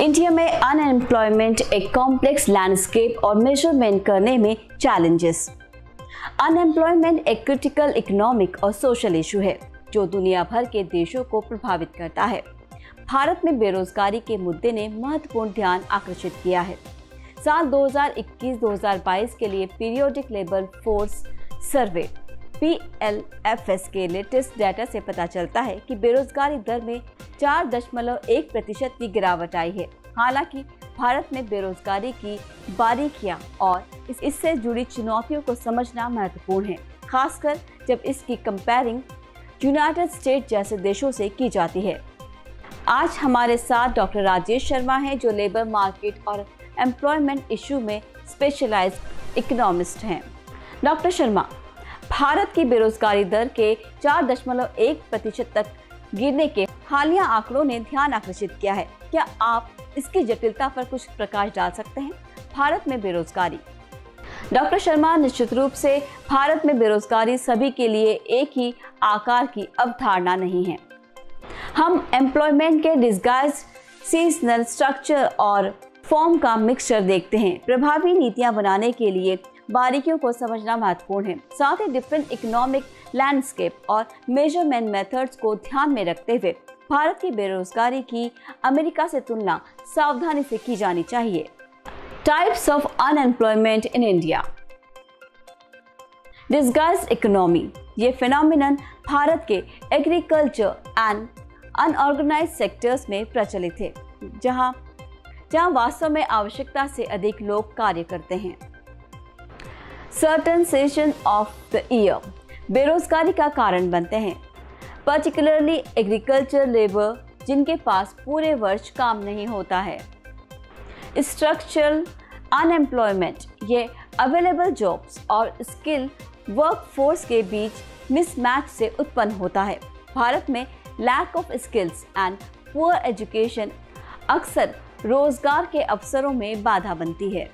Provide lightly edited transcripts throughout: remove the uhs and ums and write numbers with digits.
India में unemployment एक complex landscape और मेजरमेंट करने में चैलेंजेस। अनएम्प्लॉयमेंट एक क्रिटिकल इकोनॉमिक और सोशल इशू है जो दुनिया भर के देशों को प्रभावित करता है। भारत में बेरोजगारी के मुद्दे ने महत्वपूर्ण ध्यान आकर्षित किया है। साल 2021-2022 के लिए periodic labour force survey PLFS के लेटेस्ट डाटा से पता चलता है कि बेरोजगारी दर में 4.1% की गिरावट आई है। हालांकि भारत में बेरोजगारी की बारीकियां और इससे जुड़ी चुनौतियों को समझना महत्वपूर्ण है, खासकर जब इसकी कंपेयरिंग यूनाइटेड स्टेट्स जैसे देशों से की जाती है। आज हमारे साथ डॉक्टर राजेश शर्मा हैं जो लेबर मार्केट और एम्प्लॉयमेंट इशू में स्पेशलाइज्ड इकोनॉमिस्ट हैं। डॉक्टर शर्मा, भारत की बेरोजगारी दर के 4.1% तक गिरने के हालिया आंकड़ों ने ध्यान आकर्षित किया है। क्या आप इसकी जटिलता पर कुछ प्रकाश डाल सकते हैं? भारत में बेरोजगारी। डॉक्टर शर्मा, निश्चित रूप से भारत में बेरोजगारी सभी के लिए एक ही आकार की अवधारणा नहीं है। हम एम्प्लॉयमेंट के डिस्गाइज, सीजनल, स्ट्रक्चर और फॉर्म का मिक्सचर देखते हैं। प्रभावी नीतियां बनाने के लिए बारीकियों को समझना महत्वपूर्ण है। साथ ही डिफरेंट इकोनॉमिक लैंडस्केप और मेजरमेंट मेथड्स को ध्यान में रखते हुए भारत की बेरोजगारी की अमेरिका से तुलना सावधानी से की जानी चाहिए। Types of unemployment in India. Disguise economy. ये फिनोमिनन भारत के एग्रीकल्चर एंड अनऑर्गेनाइज्ड सेक्टर्स में प्रचलित है, जहां वास्तव में आवश्यकता से अधिक लोग कार्य करते हैं। Certain session of the year बेरोजगारी का कारण बनते हैं, पर्टिकुलरली एग्रीकल्चर लेबर जिनके पास पूरे वर्ष काम नहीं होता है। स्ट्रक्चरल अनएम्प्लॉयमेंट ये अवेलेबल जॉब्स और स्किल वर्कफोर्स के बीच मिसमैच से उत्पन्न होता है। भारत में lack of skills and poor education अक्सर रोजगार के अवसरों में बाधा बनती है।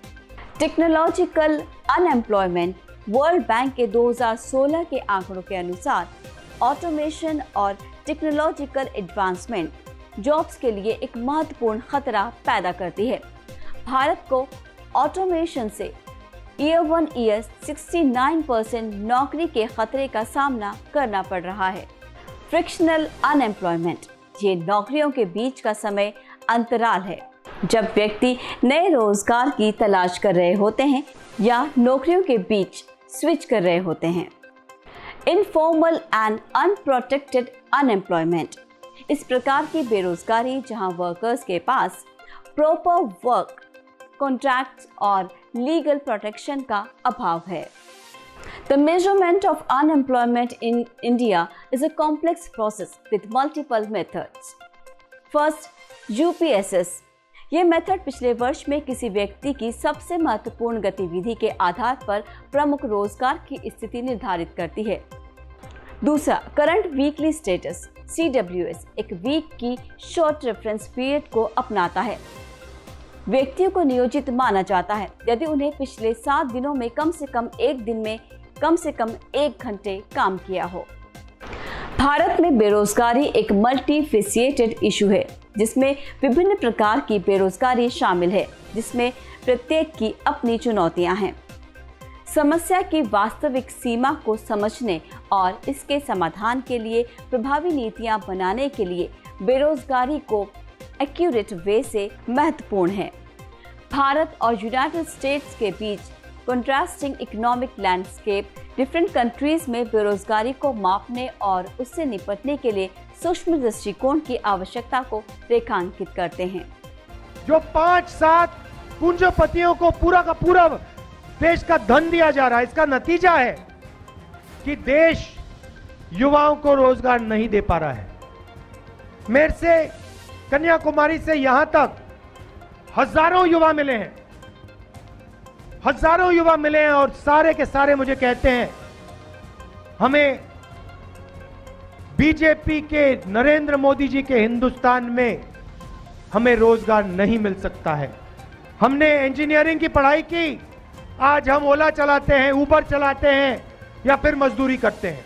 टेक्नोलॉजिकल अनएम्प्लॉयमेंट वर्ल्ड बैंक के 2016 के आंकड़ों के अनुसार ऑटोमेशन और टेक्नोलॉजिकल एडवांसमेंट जॉब्स के लिए एक महत्वपूर्ण खतरा पैदा करती है। भारत को ऑटोमेशन से ईयर 69% नौकरी के खतरे का सामना करना पड़ रहा है। फ्रिक्शनल अनएम्प्लॉयमेंट ये नौकरियों के बीच का समय अंतराल है, जब व्यक्ति नए रोजगार की तलाश कर रहे होते हैं या नौकरियों के बीच स्विच कर रहे होते हैं। इनफॉर्मल एंड अनप्रोटेक्टेड अनएम्प्लॉयमेंट इस प्रकार की बेरोजगारी जहां वर्कर्स के पास प्रॉपर वर्क कॉन्ट्रैक्ट्स और लीगल प्रोटेक्शन का अभाव है। The measurement of unemployment in India is a complex process with multiple methods. First, UPSS ये मेथड पिछले वर्ष में किसी व्यक्ति की सबसे महत्वपूर्ण गतिविधि के आधार पर प्रमुख रोजगार की स्थिति निर्धारित करती है। दूसरा, करंट वीकली स्टेटस CWS एक वीक की शॉर्ट रेफरेंस पीरियड को अपनाता है। व्यक्तियों को नियोजित माना जाता है यदि उन्हें पिछले 7 दिनों में कम से कम एक दिन में कम से कम 1 घंटे काम किया हो। भारत में बेरोजगारी एक मल्टीफेसिएटेड इशू है जिसमें विभिन्न प्रकार की बेरोजगारी शामिल है, जिसमें प्रत्येक की अपनी चुनौतियां हैं। समस्या की वास्तविक सीमा को समझने और इसके समाधान के लिए प्रभावी नीतियां बनाने के लिए बेरोजगारी को एक्यूरेट वे से महत्वपूर्ण है। भारत और यूनाइटेड स्टेट्स के बीच contrasting economic landscape different countries में बेरोजगारी को मापने और उससे निपटने के लिए सूक्ष्म दृष्टिकोण की आवश्यकता को रेखांकित करते हैं। जो 5-7 पूंजीपतियों को पूरा का पूरा देश का धन दिया जा रहा है, इसका नतीजा है कि देश युवाओं को रोजगार नहीं दे पा रहा है। मेरे से कन्याकुमारी से यहां तक हजारों युवा मिले हैं और सारे के सारे मुझे कहते हैं हमें बीजेपी के नरेंद्र मोदी जी के हिंदुस्तान में हमें रोजगार नहीं मिल सकता है। हमने इंजीनियरिंग की पढ़ाई की, आज हम ओला चलाते हैं, उबर चलाते हैं या फिर मजदूरी करते हैं।